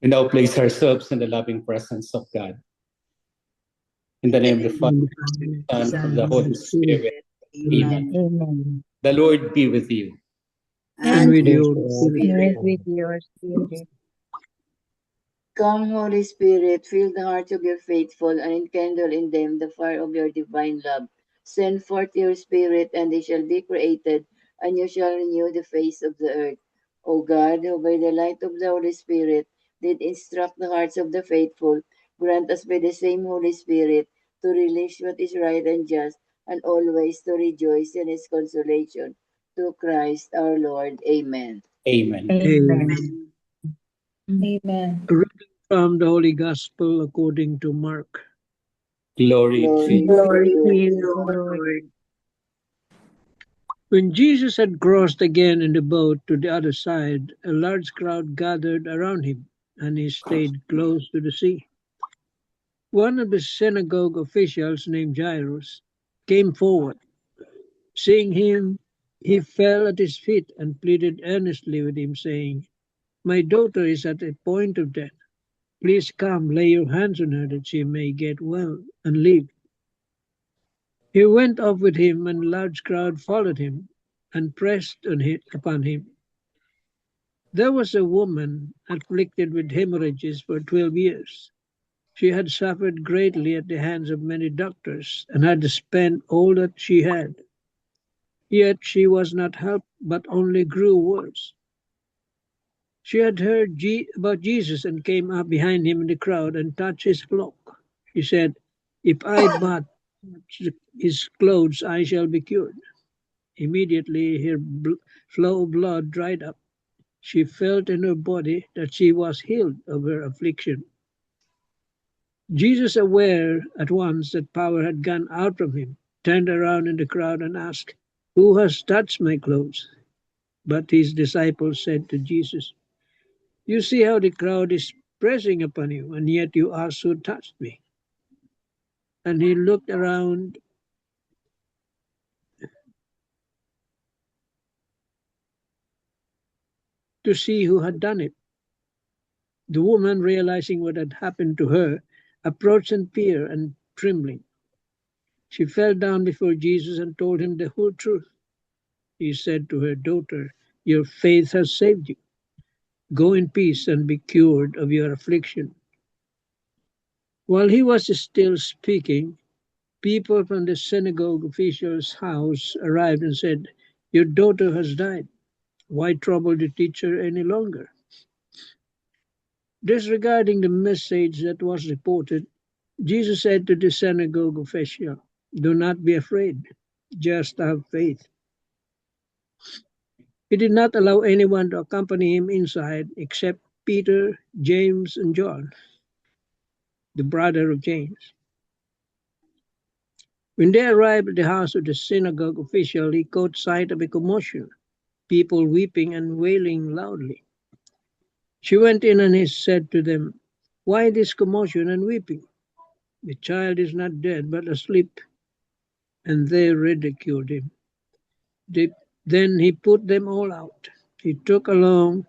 We now place ourselves in the loving presence of God. In the name of the Father, and Son, and of the Holy Spirit. Amen. Amen. The Lord be with you. And with your And with your spirit. Come, Holy Spirit, fill the hearts of your faithful and enkindle in them the fire of your divine love. Send forth your Spirit, and they shall be created, and you shall renew the face of the earth. O God, who by the light of the Holy Spirit did instruct the hearts of the faithful, grant us by the same Holy Spirit to relish what is right and just, and always to rejoice in his consolation. Through Christ our Lord. Amen. Amen. Amen. Amen. Reading from the Holy Gospel according to Mark. Glory to you. Glory to you, Lord. When Jesus had crossed again in the boat to the other side, a large crowd gathered around him, and he stayed close to the sea. One of the synagogue officials, named Jairus, came forward. Seeing him, he fell at his feet and pleaded earnestly with him, saying, "My daughter is at the point of death. Please come, lay your hands on her that she may get well and live." He went off with him, and a large crowd followed him and pressed upon him. There was a woman afflicted with hemorrhages for 12 years. She had suffered greatly at the hands of many doctors and had spent all that she had. Yet she was not helped, but only grew worse. She had heard about Jesus and came up behind him in the crowd and touched his cloak. She said, "If I but touch his clothes, I shall be cured." Immediately her flow of blood dried up. She felt in her body that she was healed of her affliction. Jesus, aware at once that power had gone out from him, turned around in the crowd and asked, "Who has touched my clothes?" But his disciples said to Jesus, "You see how the crowd is pressing upon you, and yet you ask who touched me." And he looked around to see who had done it. The woman, realizing what had happened to her, approached in fear and trembling. She fell down before Jesus and told him the whole truth. He said to her, "Daughter, your faith has saved you. Go in peace and be cured of your affliction." While he was still speaking, people from the synagogue official's house arrived and said, "Your daughter has died. Why trouble the teacher any longer?" Disregarding the message that was reported, Jesus said to the synagogue official, "Do not be afraid, just have faith." He did not allow anyone to accompany him inside except Peter, James, and John, the brother of James. When they arrived at the house of the synagogue official, he caught sight of a commotion, people weeping and wailing loudly. She went in and he said to them, "Why this commotion and weeping? The child is not dead, but asleep." And they ridiculed him. Then he put them all out. He took along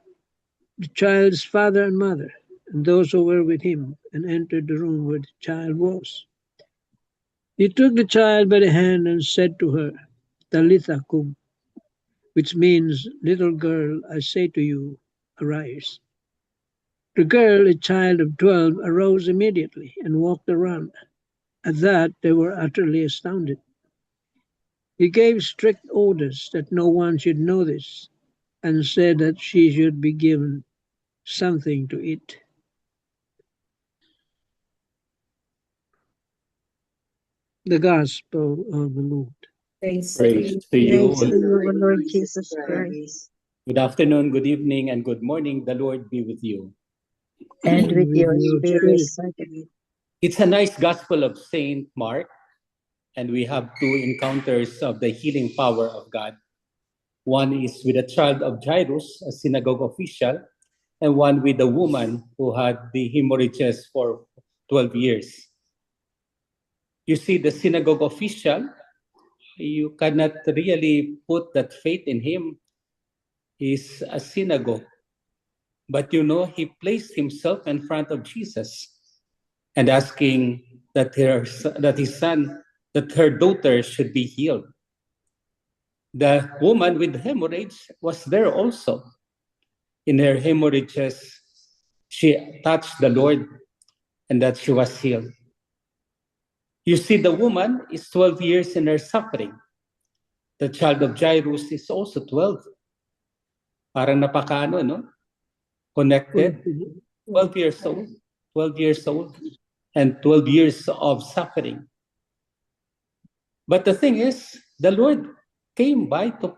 the child's father and mother, and those who were with him, and entered the room where the child was. He took the child by the hand and said to her, "Talitha cum," which means, "Little girl, I say to you, arise." The girl, a child of 12, arose immediately and walked around. At that, they were utterly astounded. He gave strict orders that no one should know this, and said that she should be given something to eat. The Gospel of the Lord. Praise Praise to you. Praise to you, Lord Jesus Christ. Good afternoon, good evening, and good morning. The Lord be with you. And with your spirit. It's a nice Gospel of Saint Mark, and we have two encounters of the healing power of God. One is with a child of Jairus, a synagogue official, and one with a woman who had the hemorrhages for 12 years. You see, the synagogue official, you cannot really put that faith in him. He's a synagogue. But he placed himself in front of Jesus and asking that her daughter should be healed. The woman with hemorrhage was there also. In her hemorrhages, she touched the Lord and that she was healed. You see, the woman is 12 years in her suffering. The child of Jairus is also 12. Parang napakaano, no? Connected. 12 years old. 12 years old. And 12 years of suffering. But the thing is, the Lord came by to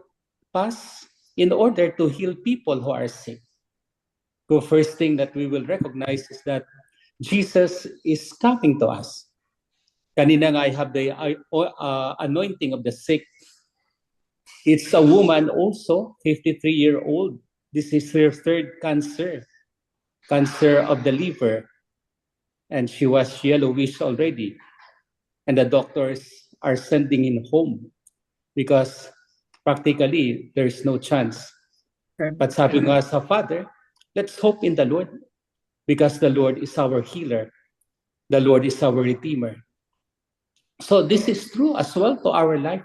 pass in order to heal people who are sick. The first thing that we will recognize is that Jesus is coming to us. Kanina nga I have the anointing of the sick. It's a woman also, 53-year-old. This is her third cancer of the liver. And she was yellowish already. And the doctors are sending him home because practically there's no chance. But sabi nga sa Father, let's hope in the Lord because the Lord is our healer. The Lord is our Redeemer. So this is true as well to our life.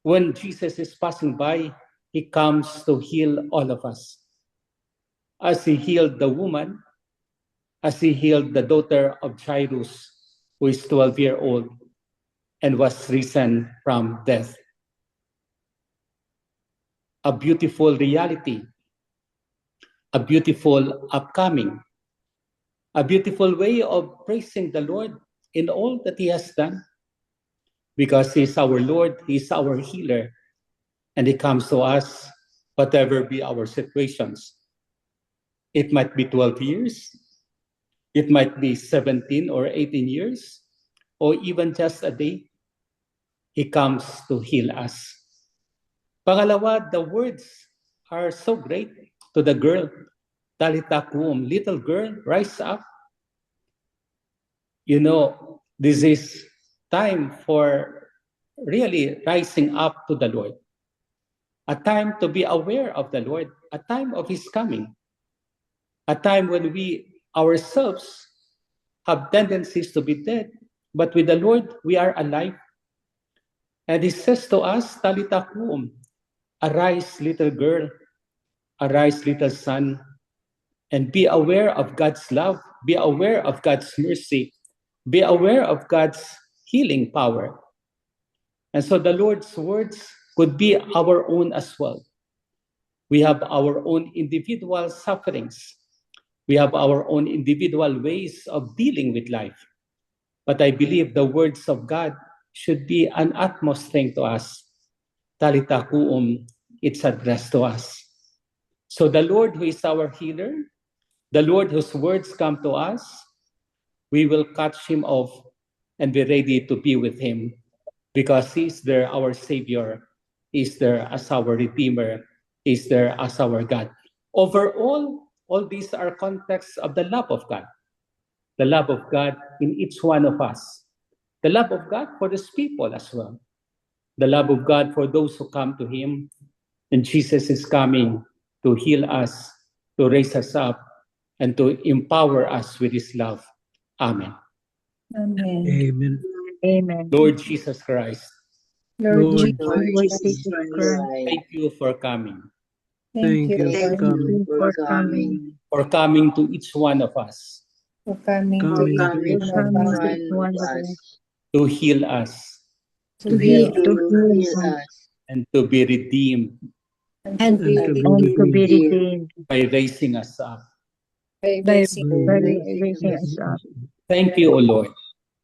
When Jesus is passing by, he comes to heal all of us. As he healed the woman, as he healed the daughter of Jairus, who is 12-year-old and was risen from death. A beautiful reality, a beautiful upcoming, a beautiful way of praising the Lord in all that he has done, because he is our Lord, he is our healer, and he comes to us, whatever be our situations. It might be 12 years, it might be 17 or 18 years, or even just a day. He comes to heal us. Pangalawa, the words are so great to the girl, Talitha kum, little girl, rise up. This is time for really rising up to the Lord. A time to be aware of the Lord, a time of his coming, a time when we ourselves have tendencies to be dead, but with the Lord, we are alive. And he says to us, Talitha kum, arise, little girl, arise, little son, and be aware of God's love, be aware of God's mercy, be aware of God's healing power. And so the Lord's words could be our own as well. We have our own individual sufferings. We have our own individual ways of dealing with life. But I believe the words of God should be an utmost thing to us. Talitha kum, it's addressed to us. So the Lord who is our healer, the Lord whose words come to us, we will catch him off and be ready to be with him because he's there, our Savior. He's there as our Redeemer. He's there as our God. Overall, all these are contexts of the love of God. The love of God in each one of us. The love of God for these people as well. The love of God for those who come to him. And Jesus is coming to heal us, to raise us up, and to empower us with his love. Amen. Amen. Amen. Amen. Lord Jesus Christ, Lord, Lord Jesus Christ, thank you for coming. thank you thank for coming. you for coming. For coming to each one of us. For coming to Coming each to For each one of coming us, to each one of us. To heal us. to heal To heal us. And to be redeemed and And to be to be and to be redeemed. redeemed by raising us up. by by raising. raising us up. Thank you, O Lord,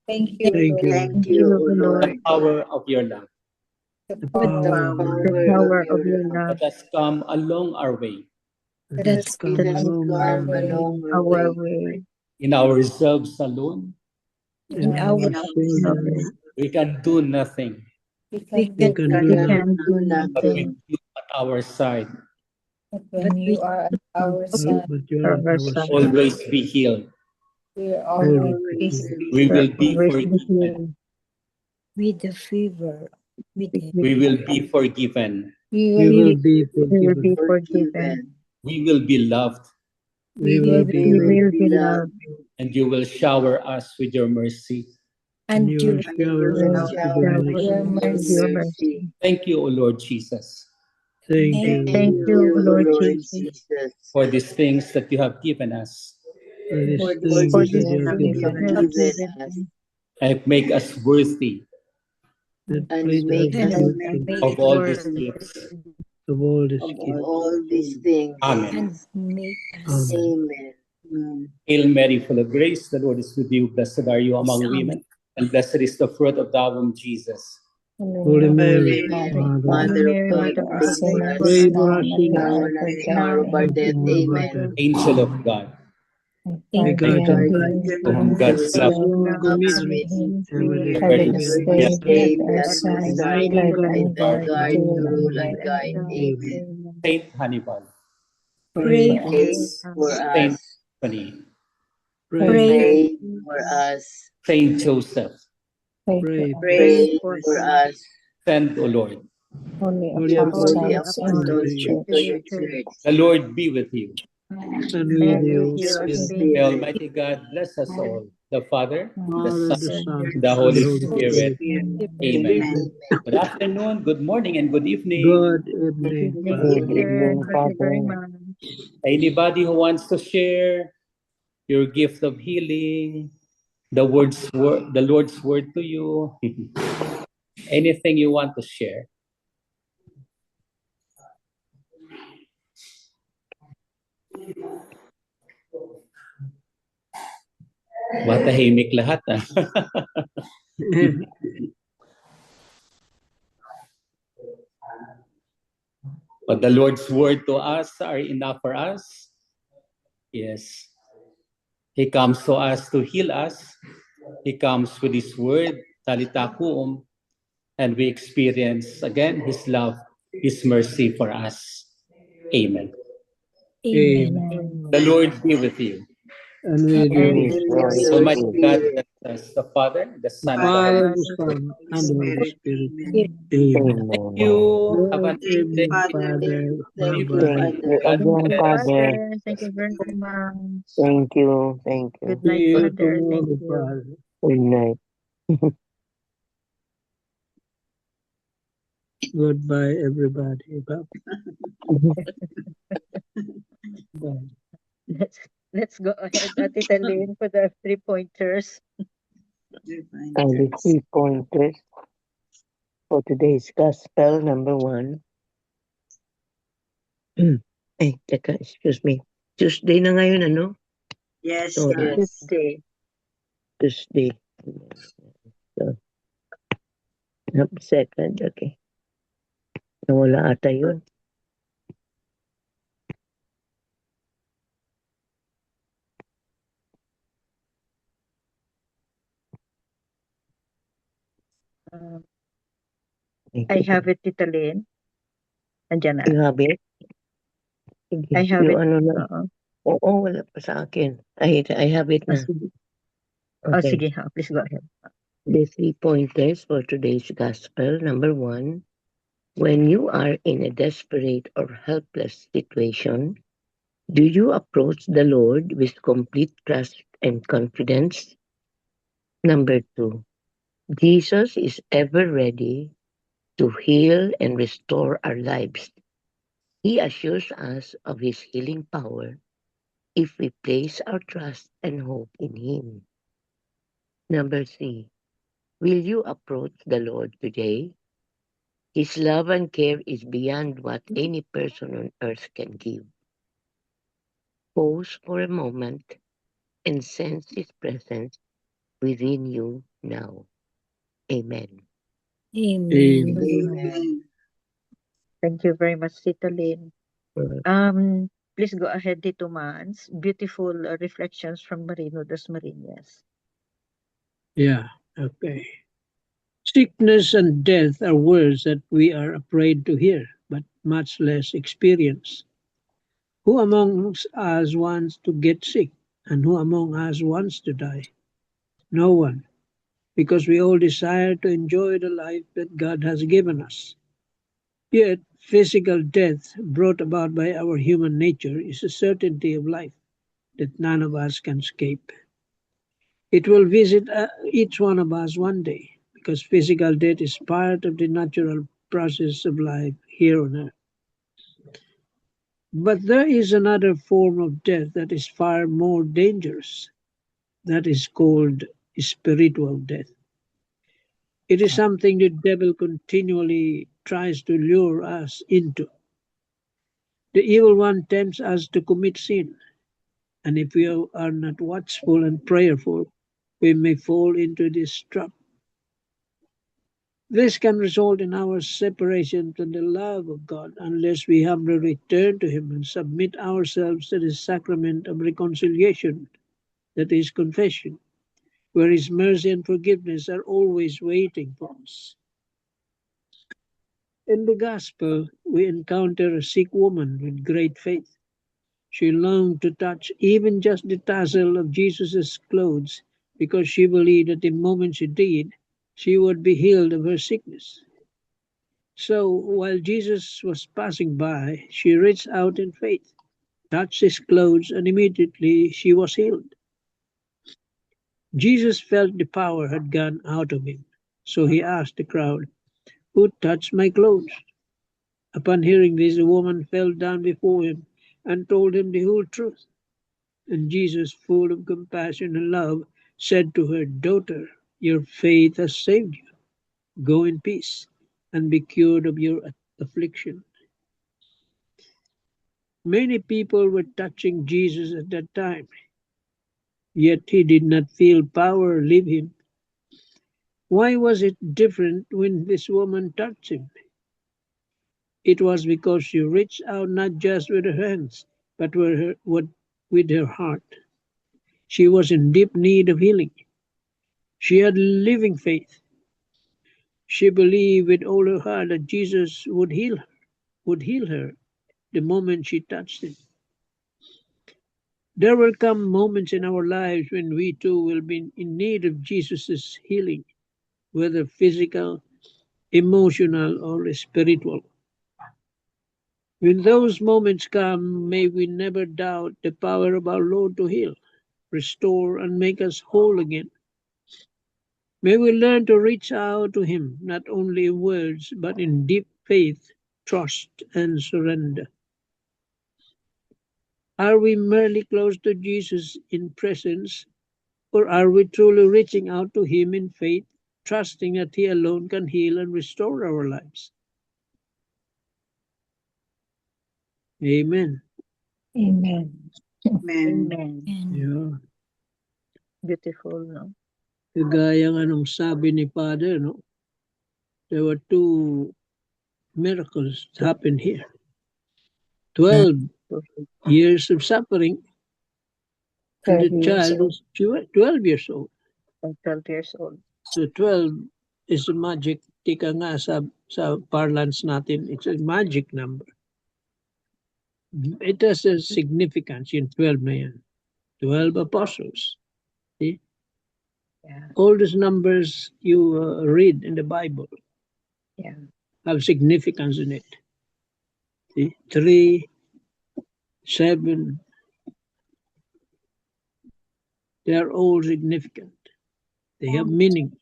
Thank you, Thank Lord. you. Thank you, O Lord, the power of your love The The power power the power of your love that has come along our way that that has come that has along our come way. along our way. in ourselves alone. in In our our Ourselves. sin, We can do nothing, we We can can do do we that. can do but with nothing, you at our side, But when you are at our side, but you are at our our side. side. always be healed. we are Always always be peace. healed. We will be Always be forgiven. healed. With the fever, with the We will be forgiven. we You will will be We will be forgiven. forgiven. We will be loved, We will will be We be will be loved. and you will shower us with your mercy. and you you will shower will us with shower your us mercy. your with mercy. your mercy. Thank you, O Lord Jesus, Thank Thank you, Thank you, Lord Jesus, Jesus, for these things that you have given us for these for things for that these you have things given you us. have given given us, me. and make us worthy That and please make us and us worthy make of all these Word. gifts. of all these of gifts. all these things. Amen. and make us Amen. Amen. Hail Mary, full of grace, the Lord is with you. Blessed are you among women, and blessed is the fruit of thy womb, Jesus. Holy Mary, Mary, Mother, Mother of Mary, God, Mother for of us pray for God, us pray sinners, for now us and at the sinners, now hour and of at our the death. hour of our now Amen. death. and our Amen. death. Angel of God, Guardian Guardian angel to whom whom God's God's love love Lord, love Mary, and made him, Heavenly having Guardian Father, his Heavenly slave Father, at Slave our at our side, side, guiding guide us and guide into and guard all guide, to truth. and rule guide. and Amen. guide. Amen. Amen. Saint Hannibal, Pray Pray, for Pray us. for Saint us. Anthony, pray, Pray Pray for us. Saint Joseph, Pray for pray, us. pray. Pray Pray for for us, us. send, O Lord. Holy Holy Holy Apostles, apostles to into the the apostles church, into church. your to the church. The Lord be with you. and with and with you, your Your spirit. May spirit, spirit. Almighty God bless us all, the Father, the Father, Son, the Son, and the and the Holy Holy Spirit. Spirit. Amen. Amen. Good afternoon, good morning, and good evening. Good evening, evening, Father. Good Peter. evening, Thank you very Father. much. Anybody who wants to share your gift of healing, the Lord's word to you, anything you want to share. Matahimik lahat. But the Lord's word to us are enough for us. Yes. He comes to us to heal us. He comes with His word, Talita Kum, and we experience again His love, His mercy for us. Amen. Amen. The Lord be with you. And with And you, with And your with The your Almighty spirit, God spirit. bless us, the Father, the the Son, and the Father, Holy the Father, Spirit. Son, and the Holy Spirit. Give Amen. Thank you. Have a Good nice day. evening, Father. Thank you, Bye-bye. Everyone. Father. God thank you, bless. Father. Thank you very much. Thank you. Thank you. Good See night, you Father. Thank tomorrow, you. Father. Good night. Goodbye, everybody. Bye. Let's go ahead, Ate Lynn, for the 3 pointers. And the 3 pointers for today's gospel, number 1. Teka, excuse me. Tuesday na ngayon, ano? Yes, Sorry, yes. Tuesday. Tuesday. So, second, okay. Nawala ata yun. I have it, Tita Lynn. Andyan na. You have it? Sige, I have it. yung ano na. Oo. Oo, wala pa sa akin. I have it na. Sige. Okay. Sige. Please go ahead. The 3 pointers for today's gospel. Number 1, when you are in a desperate or helpless situation, do you approach the Lord with complete trust and confidence? Number 2, Jesus is ever ready to heal and restore our lives. He assures us of His healing power if we place our trust and hope in Him. Number 3, will you approach the Lord today? His love and care is beyond what any person on earth can give. Pause for a moment and sense His presence within you now. Amen. Amen. Amen. Thank you very much, Tita Lynn. Please go ahead, Tito Mans. Beautiful reflections from Marino Dasmariñas. Yeah, okay. Sickness and death are words that we are afraid to hear, but much less experience. Who among us wants to get sick? And who among us wants to die? No one, because we all desire to enjoy the life that God has given us. Yet, physical death brought about by our human nature is a certainty of life that none of us can escape. It will visit each one of us one day because physical death is part of the natural process of life here on earth. But there is another form of death that is far more dangerous. That is called spiritual death. It is something the devil continually tries to lure us into. The evil one tempts us to commit sin, and if we are not watchful and prayerful, we may fall into this trap. This can result in our separation from the love of God unless we humbly return to Him and submit ourselves to the sacrament of reconciliation, that is, confession, where His mercy and forgiveness are always waiting for us. In the Gospel, we encounter a sick woman with great faith. She longed to touch even just the tassel of Jesus' clothes because she believed that the moment she did, she would be healed of her sickness. So while Jesus was passing by, she reached out in faith, touched his clothes, and immediately she was healed. Jesus felt the power had gone out of him, so he asked the crowd, "Who touched my clothes?" Upon hearing this, the woman fell down before him and told him the whole truth. And Jesus, full of compassion and love, said to her, "Daughter, your faith has saved you. Go in peace and be cured of your affliction." Many people were touching Jesus at that time, yet he did not feel power leave him. Why was it different when this woman touched him? It was because she reached out not just with her hands, but with her heart. She was in deep need of healing. She had living faith. She believed with all her heart that Jesus would heal her the moment she touched him. There will come moments in our lives when we too will be in need of Jesus' healing, whether physical, emotional, or spiritual. When those moments come, may we never doubt the power of our Lord to heal, restore, and make us whole again. May we learn to reach out to Him, not only in words, but in deep faith, trust, and surrender. Are we merely close to Jesus in presence, or are we truly reaching out to Him in faith, trusting that He alone can heal and restore our lives? Amen. Amen. Amen. Amen. Yeah. Beautiful, no? Kagaya nga nung sabi ni Father, no? There were two miracles that happened here. 12 years of suffering, and the 12 years child old. was 12 years old. 12 years old. So 12 is a magic, tika nga sa parlance natin, it's a magic number. It has a significance in 12 na yan. 12 apostles. See? Yeah. All these numbers you read in the Bible Yeah. have significance in it. See? 3, 7, they are all significant. They have meaning.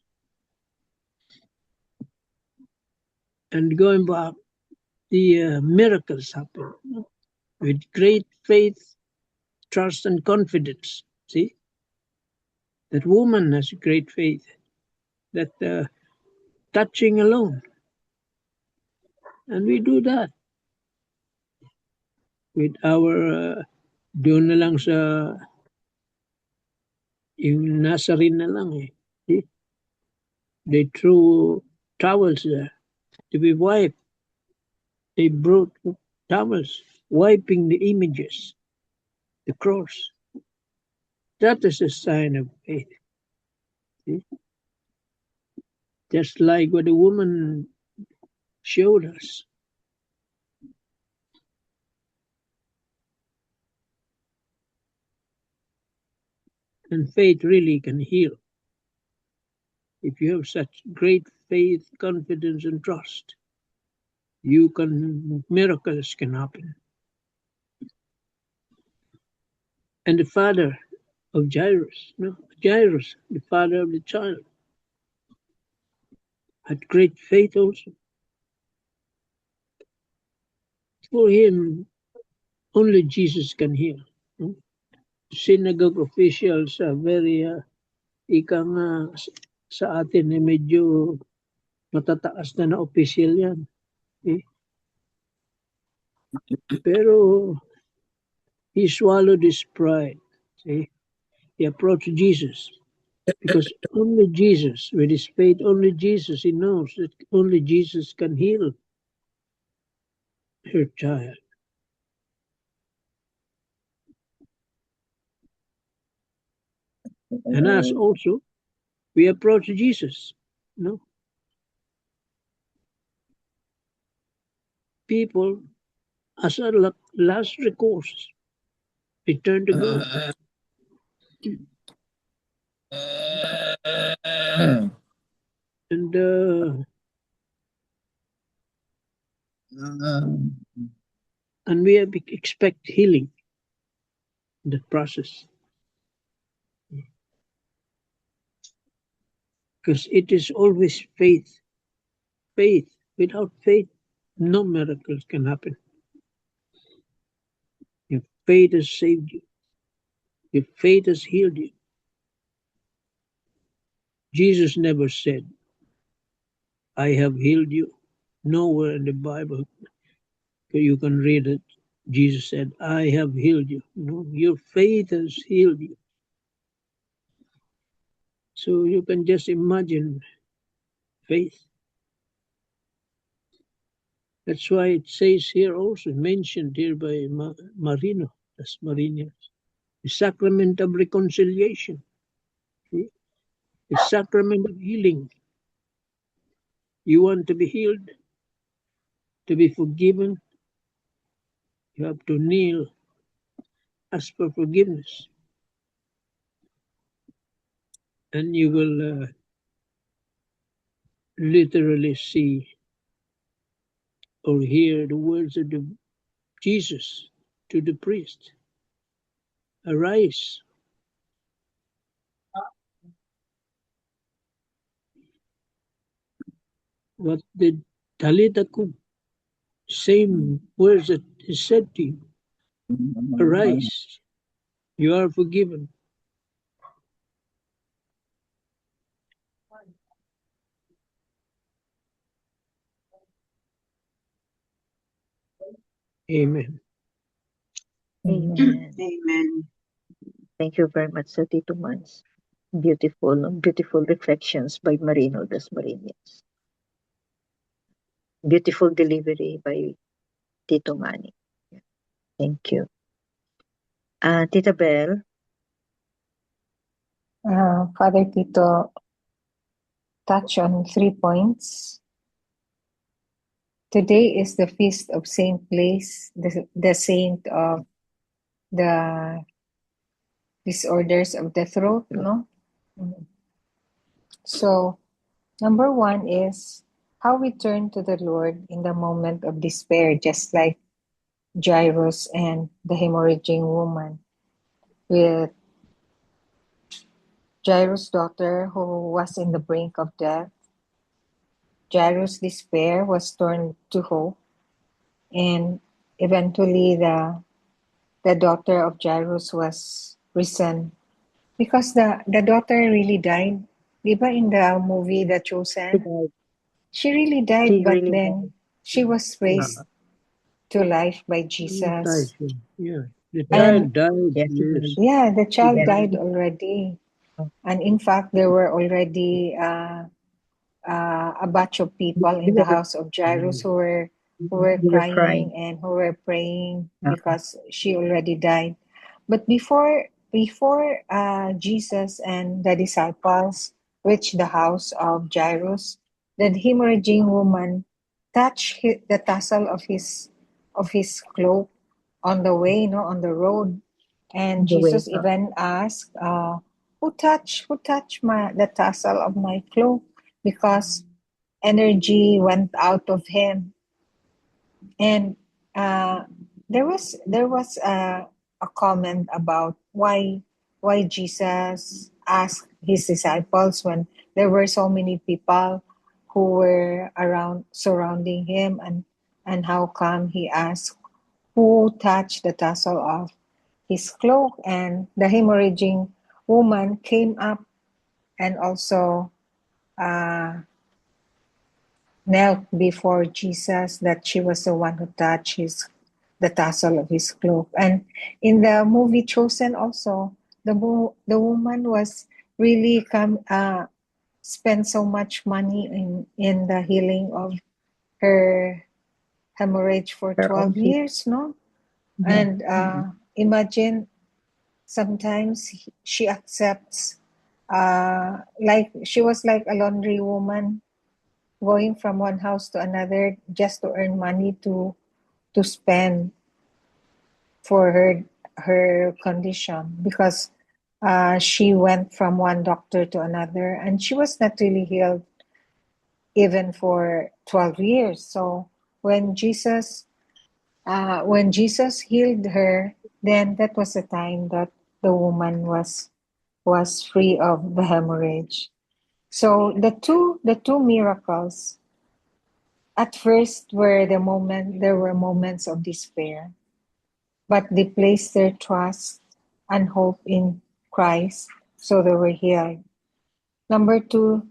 And going back, the miracles happen with great faith, trust, and confidence. See? That woman has great faith. That touching alone. And we do that with our doon na lang sa yung Nazarene na lang eh. See? They threw towels there to be wiped. They brought towels, wiping the images, the cross. That is a sign of faith. See? Just like what the woman showed us. And faith really can heal. If you have such great faith, confidence, and trust, miracles can happen. And the father of Jairus, the father of the child, had great faith also. For him, only Jesus can heal. Synagogue officials are very, ika nga sa atin, medyo matataas na official yan. Pero he swallowed his pride. See? He approached Jesus because only Jesus, with his faith, only Jesus, he knows that only Jesus can heal her child. And us also, we approach Jesus. No? People, as a last recourse, they turn to God. And we expect healing in the process. Because it is always faith. Faith. Without faith, no miracles can happen. Your faith has saved you. Your faith has healed you. Jesus never said, I have healed you. Nowhere in the Bible you can read it. Jesus said, I have healed you. No, your faith has healed you. So you can just imagine faith. That's why it says here also, mentioned here by Marino, that's Marinas, the sacrament of reconciliation, the sacrament of healing. You want to be healed, to be forgiven, you have to kneel, ask for forgiveness. And you will literally see or hear the words of Jesus to the priest. Arise. What did Talitha kum? Same words that he said to you. Arise. You are forgiven. Amen. Amen. Amen. Thank you very much, Sir Tito Mans. Beautiful reflections by Marino Dasmariñas. Beautiful delivery by Tito Manny. Thank you. Tita Bell. Father Tito touch on 3 points. Today is the feast of Saint Blaise, the saint of the disorders of the throat, no? So, number 1 is how we turn to the Lord in the moment of despair, just like Jairus and the hemorrhaging woman, with Jairus' daughter who was in the brink of death. Jairus' despair was turned to hope, and eventually the daughter of Jairus was risen because the daughter really died. Diba in the movie The Chosen? She really died, She but really then died. she was raised to life by Jesus. Yeah. The And child died. Yes, Yes. yeah, the child Yes. died already. And in fact, there were already a batch of people in the house of Jairus who were They were crying crying. and who were praying because she already died. But before Jesus and the disciples reached the house of Jairus, the hemorrhaging woman touched the tassel of his cloak on the way, on the road, and The way, Jesus even asked, "Who touched the tassel of my cloak?" Because energy went out of him. And there was a comment about why Jesus asked his disciples when there were so many people who were around surrounding him, and how come he asked who touched the tassel of his cloak, and the hemorrhaging woman came up and also knelt before Jesus, that she was the one who touched the tassel of his cloak. And in the movie Chosen also, the woman was really spent so much money in the healing of her hemorrhage for Her 12 own people. years, no? Mhm. And imagine sometimes she accepts, like she was like a laundry woman going from one house to another just to earn money to spend for her condition, because she went from one doctor to another and she was not really healed even for 12 years. So when Jesus healed her, then that was the time that the woman was free of the hemorrhage. So the two miracles at first there were moments of despair, but they placed their trust and hope in Christ, so they were healed. Number two,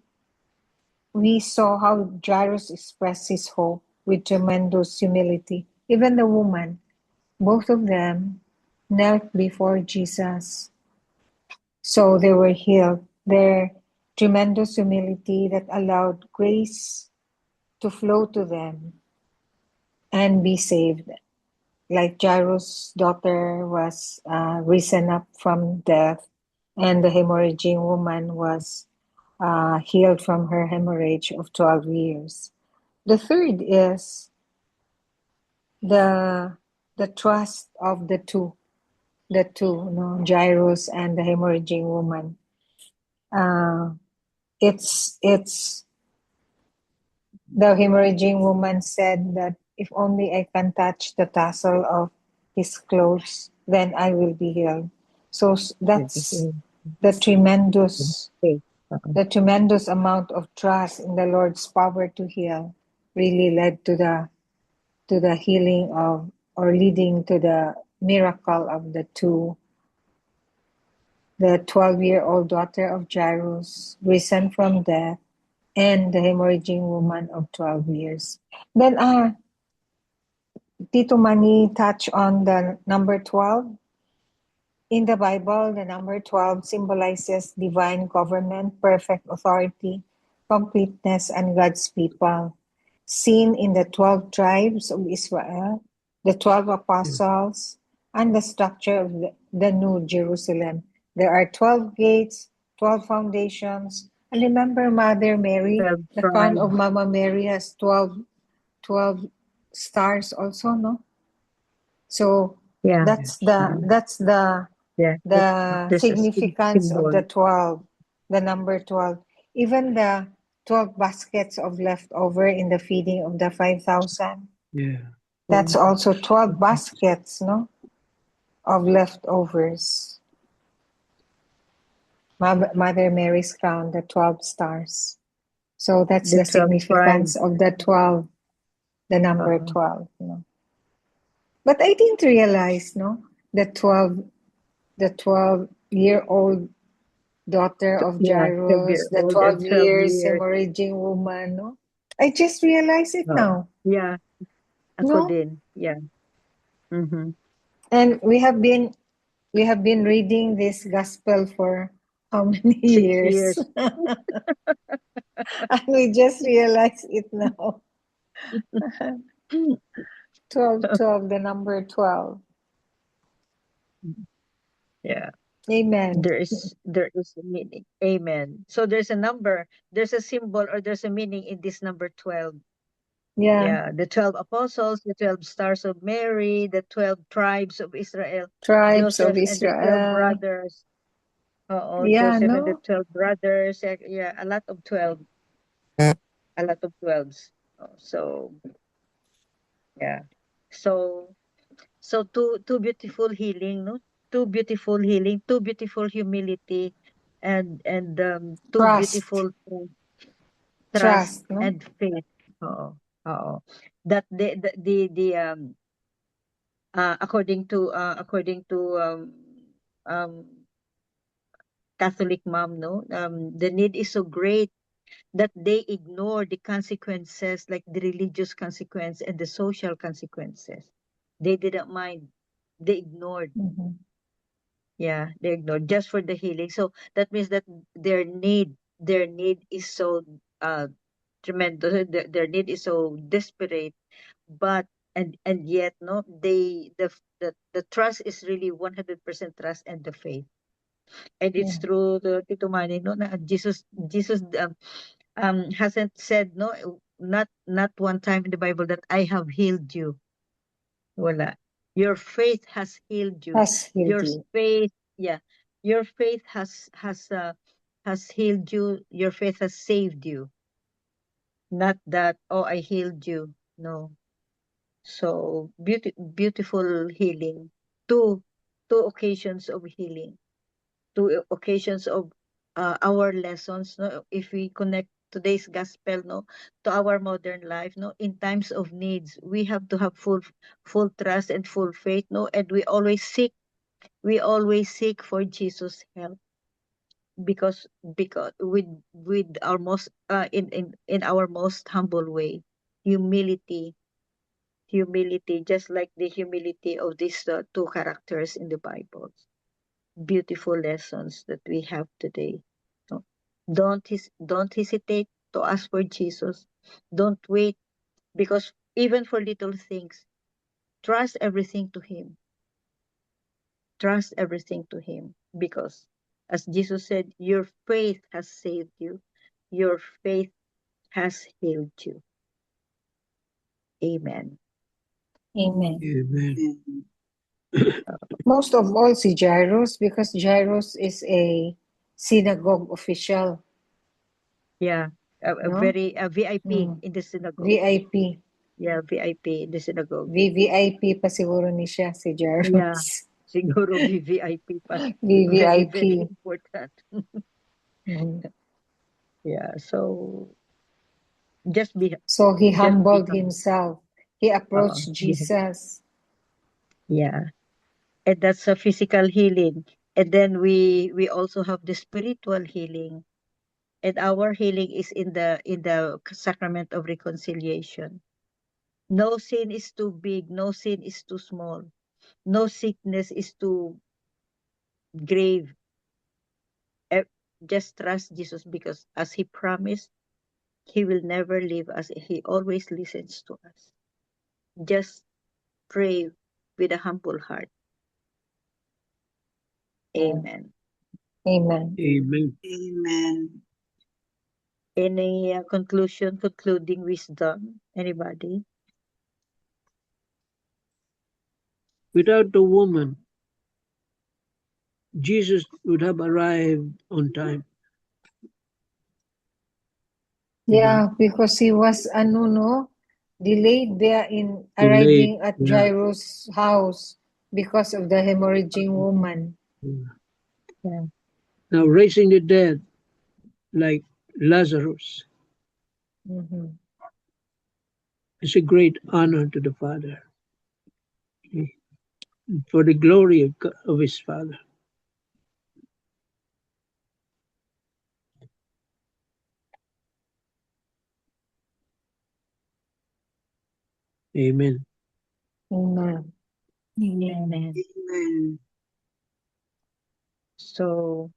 we saw how Jairus expressed his hope with tremendous humility. Even the woman, both of them knelt before Jesus, so they were healed. Their tremendous humility that allowed grace to flow to them and be saved. Like Jairus' daughter was risen up from death, and the hemorrhaging woman was healed from her hemorrhage of 12 years. The third is the trust of the two, no, Jairus and the hemorrhaging woman. It's the hemorrhaging woman said that if only I can touch the tassel of his clothes, then I will be healed. So that's the tremendous amount of trust in the Lord's power to heal really led to the healing of, or leading to the miracle of the 12-year-old daughter of Jairus risen from death, and the hemorrhaging woman of 12 years. Then Tito Manny touched on the number 12. In the Bible, the number 12 symbolizes divine government, perfect authority, completeness, and God's people. Seen in the 12 tribes of Israel, the 12 apostles, and the structure of the New Jerusalem. There are 12 gates, 12 foundations. And remember Mother Mary, 12 the crown of tribes. Mama Mary has 12 stars also, no? So Yeah. that's the Yeah. There's a significance of the symbol. 12, the number 12. Even the 12 baskets of leftover in the feeding of the 5,000. Yeah. That's also 12 baskets, no, of leftovers. Mother Mary's crown, the 12 stars. So that's The the 12 significance tribes. of the 12, the number 12. No? But I didn't realize, no, the 12-year-old daughter of Yeah, Jairus, the 12-year-old 12 and 12 years years. hemorrhaging woman, no? I just realized it now. Yeah. Ako No? din. Yeah. Mm-hmm. And we have been reading this gospel for how many 6 years? years. And we just realized it now. 12, the number 12. Yeah. Amen. There is a meaning. Amen. So there's a number, there's a symbol, or there's a meaning in this number 12. Yeah. Yeah, the 12 apostles, the 12 stars of Mary, the 12 tribes of Israel, Tribes of Joseph and the 12 Israel. brothers. Yeah, Joseph and the no? 12 brothers. Yeah, a lot of 12. A lot of 12s. So Yeah. So two beautiful healing, no? Two beautiful healing, two beautiful humility, and two Trust. beautiful trust Trust, no? and faith. Oo. Oo. That according to Catholic mom, no, the need is so great that they ignore the consequences, like the religious consequence and the social consequences. They didn't mind. They ignored. Mhm. Yeah, they ignored just for the healing. So that means that their need is so tremendous. Their need is so desperate, but and yet, no, the trust is really 100% trust and the faith. And it's Yeah. true, the Tito Manny, no, na Jesus hasn't said, no, not one time in the Bible that I have healed you. Wala. Your faith has healed you. Has healed Your you. faith, yeah, your faith has healed you. Your faith has saved you. Not that, oh, I healed you. No. So beautiful healing. Two two occasions of healing. Two occasions of our lessons, no, if we connect today's gospel, no, to our modern life, no, in times of needs we have to have full trust and full faith, no, and we always seek for Jesus help, because with our most in our most humble way, humility, just like the humility of these two characters in the Bible. Beautiful lessons that we have today. So don't hesitate to ask for Jesus. Don't wait, because even for little things, trust everything to Him. Trust everything to Him, because as Jesus said, your faith has saved you. Your faith has healed you. Amen. Amen. Amen. Most of all si Jairus, because Jairus is a synagogue official, Yeah, a no? very a VIP Mm. in the synagogue. VIP. Yeah, VIP in the synagogue. VVIP pa siguro ni siya, si Yeah, Jairus. siguro VVIP pa. Very, very VVIP. important. Mhm. Yeah, so just be So he just humbled become himself. He approached yeah, Jesus. yeah. And that's a physical healing. And then we also have the spiritual healing. And our healing is in the sacrament of reconciliation. No sin is too big, no sin is too small, no sickness is too grave. Eh, Just trust Jesus, because as He promised, He will never leave us. He always listens to us. Just pray with a humble heart. Yeah. Amen. Amen. Amen. Amen. Any concluding wisdom? Anybody? Without the woman, Jesus would have arrived on time. Yeah, because he was delayed there in Delayed. arriving at Yeah. Jairus' house because of the hemorrhaging woman. Yeah. Now raising the dead like Lazarus Mhm. is a great honor to the Father, for the glory of His Father. Amen. Amen. Amen. Amen. So,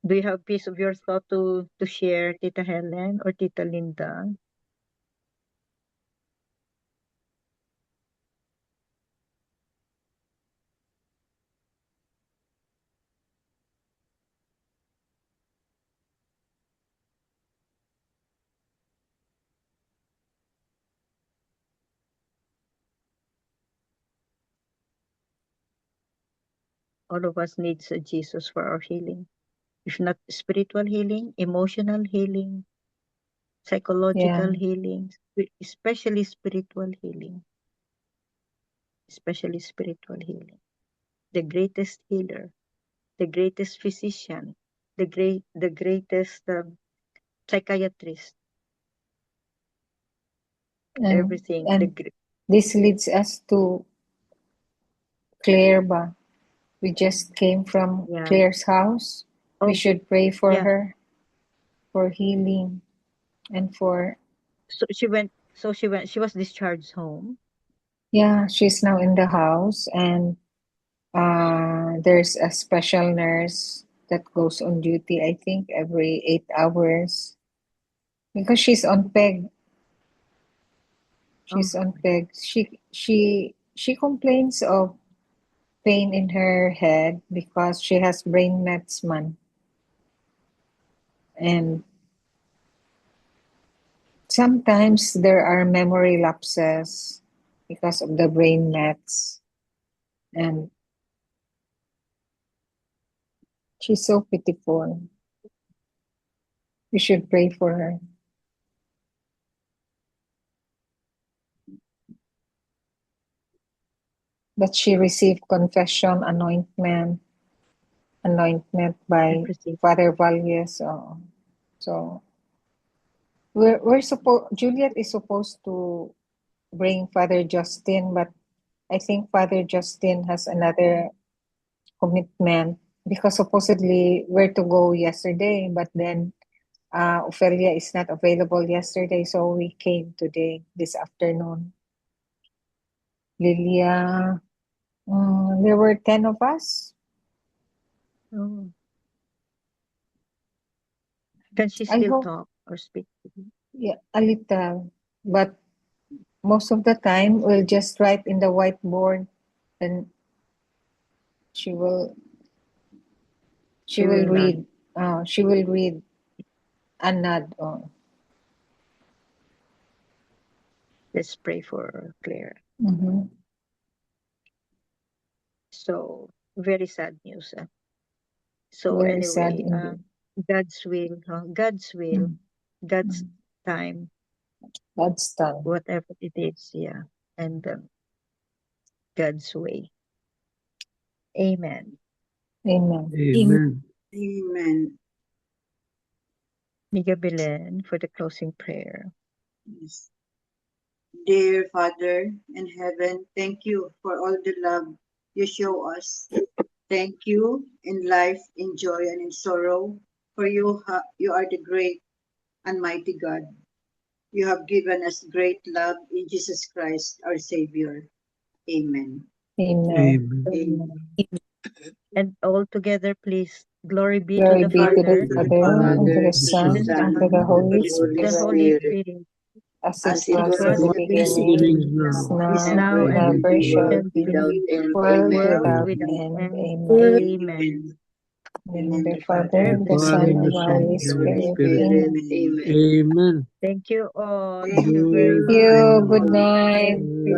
do you have piece of your thought to share, Tita Helen or Tita Linda? All of us needs a Jesus for our healing. If not spiritual healing, emotional healing, psychological Yeah. healing, especially spiritual healing. Especially spiritual healing. The greatest healer, the greatest physician, the greatest psychiatrist, everything. And this leads us to Claire ba? We just came from Yeah. Claire's house. We Oh, should pray for yeah. her, for healing, and for she was discharged home. yeah, she's now in the house, and there's a special nurse that goes on duty, I think, every 8 hours because she's on PEG. She's on PEG. She complains of pain in her head because she has brain mets, man. And sometimes there are memory lapses because of the brain mets. And she's so pitiful. We should pray for her. But she received confession anointment by Father Valles. So we're supposed, Juliet is supposed to bring Father Justin, but I think Father Justin has another commitment because supposedly we're to go yesterday, but then Ophelia is not available yesterday, so we came today, this afternoon. Lilia, there were 10 of us. Oh. Can she I still hope- talk or speak? Yeah, a little, but most of the time we'll just write in the whiteboard and she will read. She will read and nod. Let's pray for Claire. Mm-hmm. So very sad news. So Very sad anyway, indeed. God's will, God's time, God's time. whatever it is, yeah, and God's way. Amen. Amen. Amen. Amen. Miga Belen for the closing prayer. Yes. Dear Father in heaven, thank you for all the love you show us. Thank you in life, in joy, and in sorrow, for you are the great and mighty God. You have given us great love in Jesus Christ, our Savior. Amen. Amen. Amen. And all together, please, glory be Glory to the be to Father, the Father, and to the Son, the and to the Holy the Holy Spirit, Spirit, as As it it was in was the in the beginning, beginning, is now, now, now, and and ever shall world be, without end. world Amen. without without end. end. Amen. Amen. In the The Father, the the Son, Father, and the the Son, Holy and the Holy Spirit. Spirit. Amen. Amen. Amen. Thank you all. Thank Thank you very Thank much. you. Good night. Thank you.